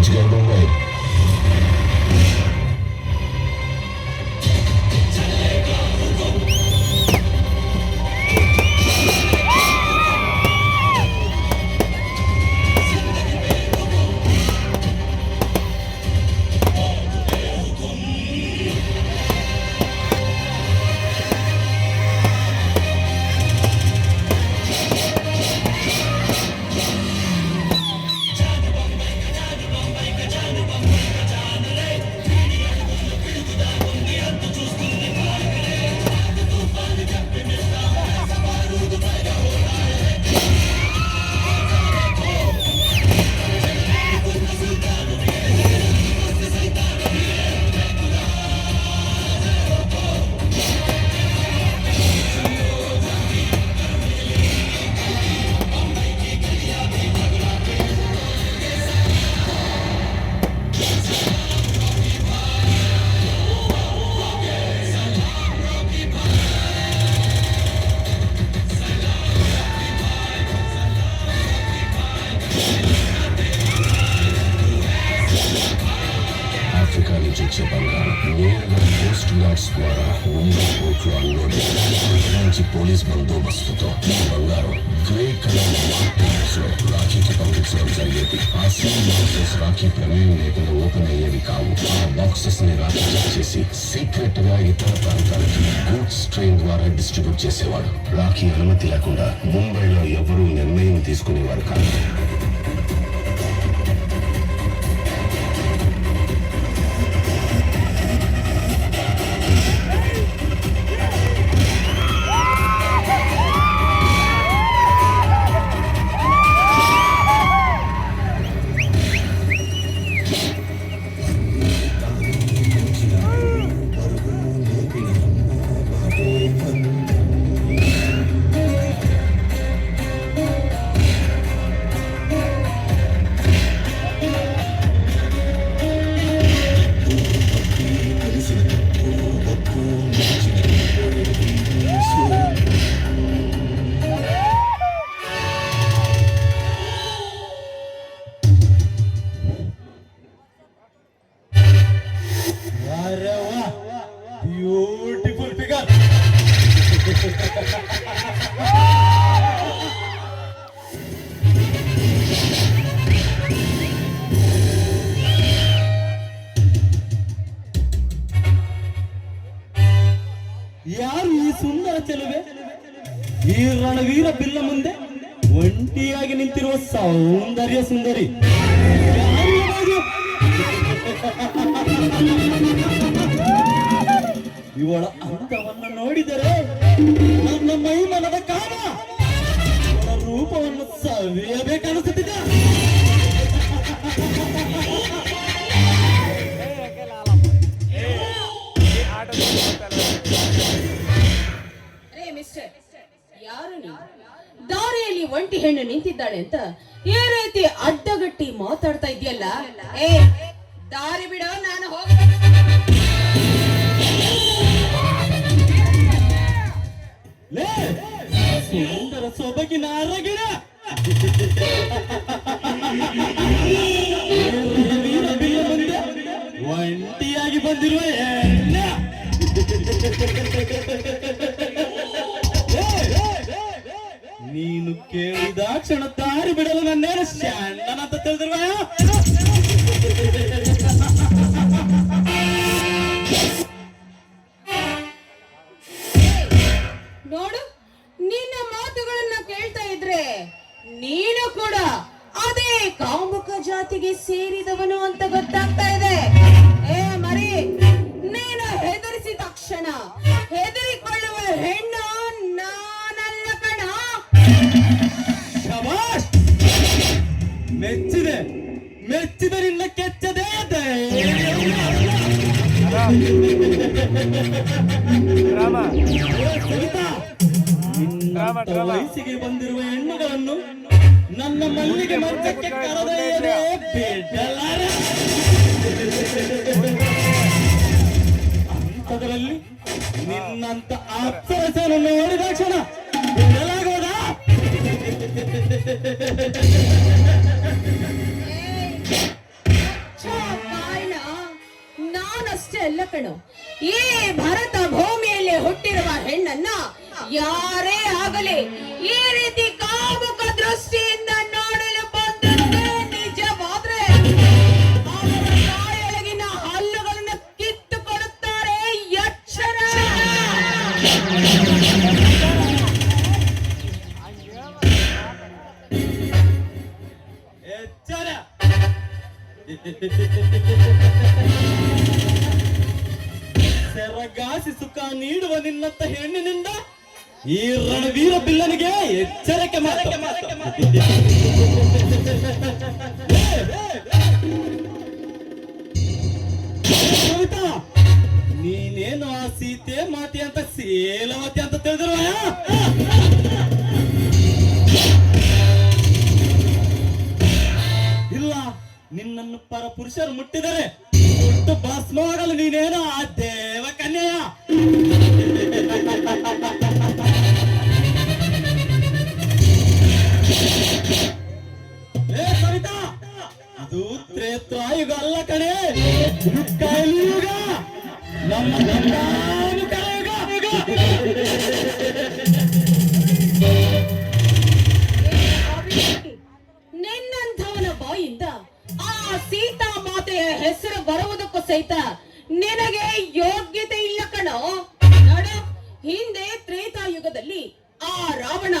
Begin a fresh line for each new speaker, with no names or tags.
Let's go Bombay. Africa నుంచి వచ్చే బంగారం నేరుగా కోస్ట్ గార్డ్స్ ద్వారా ముంబై పోర్ట్లో అన్లోడ్ నుంచి పోలీస్ బందోబస్తుతో ఈ బంగారం గ్రే కలర్ మార్కెట్స్ లో రాఖీకి పంపించడం జరిగేది. ఆ సీల్ బాక్సెస్ రాఖీ ప్రమేయం లేకుండా ఓపెన్ అయ్యేవి కావు. ఆ బాక్సెస్ ని రాఖీ చెక్ చేసి సీక్రెట్ గా ఇతర ప్రాంతాలకి గూడ్స్ ట్రైన్ ద్వారా డిస్ట్రిబ్యూట్ చేసేవాడు. రాఖీ అనుమతి లేకుండా ముంబైలో ఎవరూ నిర్ణయం తీసుకునేవారు కాదు.
Beautiful figure. ಯಾರು ಈ ಸುಂದರ ಚೆಲುವೆ? ಈ ರಣವೀರ ಬಿಲ್ಲ ಮುಂದೆ ಒಂಟಿಯಾಗಿ ನಿಂತಿರುವ ಸೌಂದರ್ಯ ಸುಂದರಿ ಇವಳ ಅಂತವನ್ನು ನೋಡಿದರೆ ನನ್ನ ಮೈ ಮನದ ಕಾಮ ಇವಳ ರೂಪವನ್ನು ಸವಿಯಬೇಕನ್ನಿಸುತ್ತಿದೆ.
ಯಾರು ನೀವು? ದಾರಿಯಲ್ಲಿ ಒಂಟಿ ಹೆಣ್ಣು ನಿಂತಿದ್ದಾಳೆ ಅಂತ ಈ ರೀತಿ ಅಡ್ಡಗಟ್ಟಿ ಮಾತಾಡ್ತಾ ಇದೆಯಲ್ಲ. ಏ ದಾರಿ ಬಿಡೋ, ನಾನು ಹೋಗ್ಬೇಕು.
ಸುಂದರ ಸೊಬಗಿನ ಅರಗಿನ ಮುಂದೆ ಒಂಟಿಯಾಗಿ ಬಂದಿರುವ ಹೆಣ್ಣೆ. ನೀನು ಕೇಳಿದ ಕ್ಷಣ ದಾರಿ ಬಿಡಲು ನನ್ನೇನು ಶಾಂಡನಂತ ತಿಳಿದಿರುವ
ನೋಡು, ನಿನ್ನ ಮಾತುಗಳನ್ನ ಕೇಳ್ತಾ ಇದ್ರೆ ನೀನು ಕೂಡ ಅದೇ ಕಾಮುಕ ಜಾತಿಗೆ ಸೇರಿದವನು ಅಂತ ಗೊತ್ತಾಗ್ತಾ ಇದೆ. ಏ ಮರಿ, ನೀನು ಹೆದರಿಸಿದ ತಕ್ಷಣ ಹೆದರಿಕೊಳ್ಳುವ ಹೆಣ್ಣು ನಾನಲ್ಲ ಕಣ.
ಶಬಾಷ್, ಮೆಚ್ಚಿದೆ ಮೆಚ್ಚಿದರಿಂದ ಕೆಚ್ಚದೆ ವಯಸ್ಸಿಗೆ ಬಂದಿರುವ ಹೆಣ್ಣುಗಳನ್ನು ನನ್ನ ಮಲ್ಲಿಗೆ ಮಂಚಕ್ಕೆ ಕರೆದೊಯ್ಯದೆ ಬಿಡಲಾರೆ. ಅಂತದರಲ್ಲಿ ನಿನ್ನಂತ ಅಪ್ಸರಸನ್ನು ನೋಡಿದ ಕ್ಷಣ ಬಿಡಲಾಗೋದಾ?
ಕಣು. ಈ ಭರತ ಭೂಮಿಯಲ್ಲಿ ಹುಟ್ಟಿರುವ ಹೆಣ್ಣನ್ನ ಯಾರೇ ಆಗಲಿ ಈ ರೀತಿ ಕಾಮುಕ ದೃಷ್ಟಿಯಿಂದ ನೋಡಲು ಬಂದದ್ದೇ ನಿಜವಾದ್ರೆ ಅವರ ಬಾಯೊಳಗಿನ ಹಲ್ಲುಗಳನ್ನು ಕಿತ್ತುಕೊಡುತ್ತಾರೆ ಎಚ್ಚರ.
ಎಚ್ಚರ. ಸೆರಗಾಸಿ ಸುಖ ನೀಡುವ ನಿನ್ನಂತ ಹೆಣ್ಣಿನಿಂದ ಈ ರಣವೀರ ಬಿಲ್ಲನಿಗೆ ಎಚ್ಚರಿಕೆ ಮಾತು. ಕವಿತಾ, ನೀನೇನು ಆ ಸೀತೆ ಮಾತೆ ಅಂತ ಸೇಲವತಿ ಅಂತ ತಿಳಿದಿರುವ? ಇಲ್ಲ, ನಿನ್ನನ್ನು ಪರ ಪುರುಷರು ಮುಟ್ಟಿದರೆ ಒಟ್ಟು ಭಸ್ಮವಾಗಲು ನೀನೇನು ಆ ದೇವ ಕನ್ಯೆಯ? ಏ ಕವಿತಾ, ಇದು ತ್ರೇತಾಯುಗ ಅಲ್ಲ ಕಣೆ, ಇದು ಕಲಿಯುಗ, ನಮ್ಮ ಗಂಗಾನು ಕಲಿಯುಗ.
ನಿನ್ನಂಥವನ ಬಾಯಿಂದ ಆ ಸೀತಾ ಮಾತೆಯ ಹೆಸರು ಬರುವುದಕ್ಕೂ ಸಹಿತ ನಿನಗೆ ಯೋಗ್ಯತೆ ಇಲ್ಲ ಕಣೋ. ನೋಡು, ಹಿಂದೆ ತ್ರೇತಾಯುಗದಲ್ಲಿ ಆ ರಾವಣ